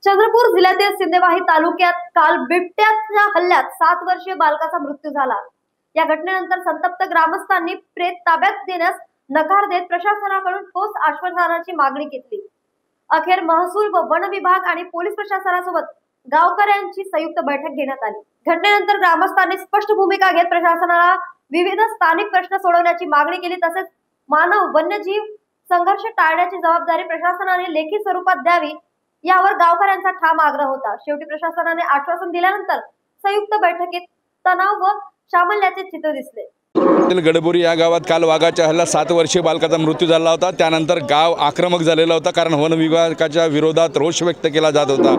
चंद्रपूर जिल्ह्यातील सिंदेवाही तालुक्यात काल बिबट्याच्या हल्ल्यात 7 वर्षीय बालकाचा मृत्यू झाला। या घटनेनंतर संतप्त ग्रामस्थांनी प्रेत ताब्यात देण्यास नकार देत प्रशासनाकडून ठोस आश्वासनाची मागणी केली। अखेर महसूल व वन विभाग आणि पोलीस प्रशासनासोबत गावकऱ्यांची संयुक्त बैठक घेण्यात आली। घटनेनंतर ग्रामस्थांनी स्पष्ट भूमिका घेत प्रशासनाला विविध स्थानिक प्रश्न सोडवण्याची मागणी केली। तसेच मानव वन्यजीव संघर्ष टाळण्याची जबाबदारी प्रशासनाने लेखी स्वरूपात द्यावी यावर गावकऱ्यांचा ठाम आग्रह होता। शेवटी प्रशासनाने आश्वासन दिल्यानंतर संयुक्त बैठकीत तणाव व शामल्याचे चित्र दिसले। गडबोरी या गावात काल वाघाच्या हल्ल्यात 7 वर्षीय बालकाचा मृत्यू झाला होता। त्यानंतर गाव आक्रमक झालेला होता, कारण वन विभागाच्या विरोधात रोष व्यक्त केला जात होता।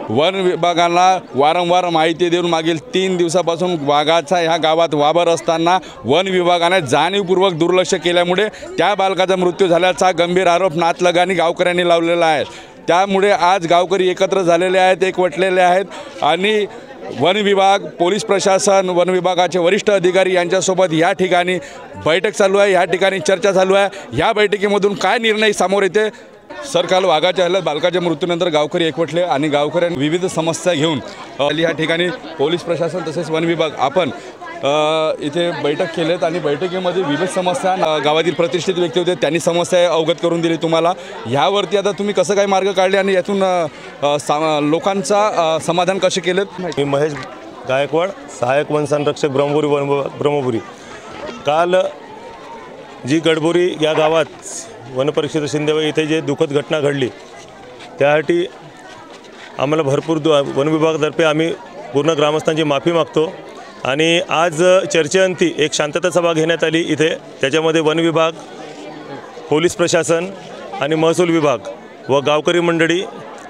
वन विभागाला वारंवार माहिती देऊन मागील 3 दिवसापासून वाघाचा ह्या गावात वावर असताना वन विभागाने जाणीवपूर्वक दुर्लक्ष केल्यामुळे त्या बालकाचा मृत्यू झाल्याचा गंभीर आरोप नातलगानी गावकऱ्यांनी लावलेला आहे। त्यामुळे आज गावकरी एकत्र झालेले आहेत, एकवटलेले आहेत आणि वन विभाग, पोलीस प्रशासन, वन विभागाचे वरिष्ठ अधिकारी यांच्यासोबत या ठिकाणी बैठक चालू आहे। या ठिकाणी चर्चा चालू आहे। या बैठकीमधून काय निर्णय समोर येते? सर, काल वाघाच्या हल्ल्यात बालकाच्या मृत्यूनंतर गावकरी एकवटले आणि गावकऱ्यांनी विविध समस्या घेऊन या ठिकाणी पोलीस प्रशासन तसेच वन विभाग आपण इथे बैठक केलेत आणि बैठकीमध्ये विविध समस्या गावातील प्रतिष्ठित व्यक्ती होते, त्यांनी समस्या अवगत करून दिली तुम्हाला। यावरती आता तुम्ही कसं काय मार्ग काढले आणि यातून लोकांचा समाधान कसे केलेत? मी महेश गायकवाड, सहाय्यक वन संरक्षक ब्रह्मपुरी। काल जी गडबोरी या गावात वनपरिक्षेत्र सिंदेवाही इथे जे दुःखद घटना घडली त्यासाठी आम्हाला भरपूर वन विभागातर्फे आम्ही पूर्ण ग्रामस्थांची माफी मागतो। आणि आज चर्चेअंती एक शांतता सभा घेण्यात आली इथे। त्याच्यामध्ये वन विभाग, पोलीस प्रशासन आणि महसूल विभाग व गावकरी मंडळी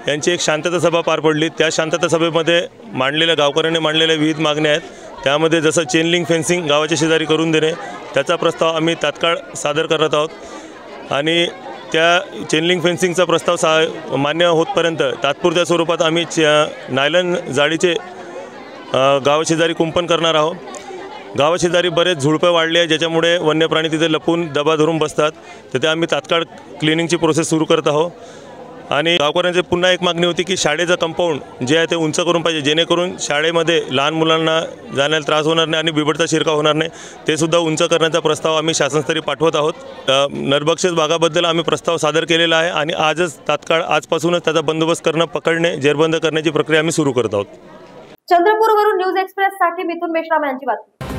यांची एक शांतता सभा पार पडली। त्या शांतता सभेमध्ये गावकऱ्यांनी मांडलेल्या विविध मागण्या आहेत। त्यामध्ये जसं चेन लिंक फेन्सिंग गावाच्या शेजारी करून देणे, त्याचा प्रस्ताव आम्ही तात्काळ सादर करत आहोत आणि त्या चेन लिंक फेन्सिंगचा प्रस्ताव मान्य होतपर्यंत तात्पुरत्या स्वरूपात आम्ही नायलॉन जाळीचे गावाशेजारी कुंपण करणार आहोत। गावाशेजारी बरेच झुडपे वाढले आहे, ज्याच्यामुळे वन्य प्राणी तिथे लपून दबा धरून बसतात, तर ते आम्ही तात्काळ क्लिनिंगची प्रोसेस सुरू करत आहोत। आणि गावकऱ्यांची पुन्हा एक मागणी होती की शाळेचं कंपाऊंड जे आहे ते उंच करून पाहिजे, जेणेकरून शाळेमध्ये लहान मुलांना जाण्याला त्रास होणार नाही आणि बिबटचा शिरकाव होणार नाही। ते सुद्धा उंच करण्याचा प्रस्ताव आम्ही शासनस्तरी पाठवत आहोत। नरभक्षक वाघाबद्दल आम्ही प्रस्ताव सादर केलेला आहे आणि आजच तात्काळ आजपासूनच त्याचा बंदोबस्त करणं, पकडणे, जेरबंद करण्याची प्रक्रिया आम्ही सुरू करत आहोत। चंद्रपूरवरून न्यूज एक्सप्रेस साठी मिथुन मेश्राम यांची बातमी।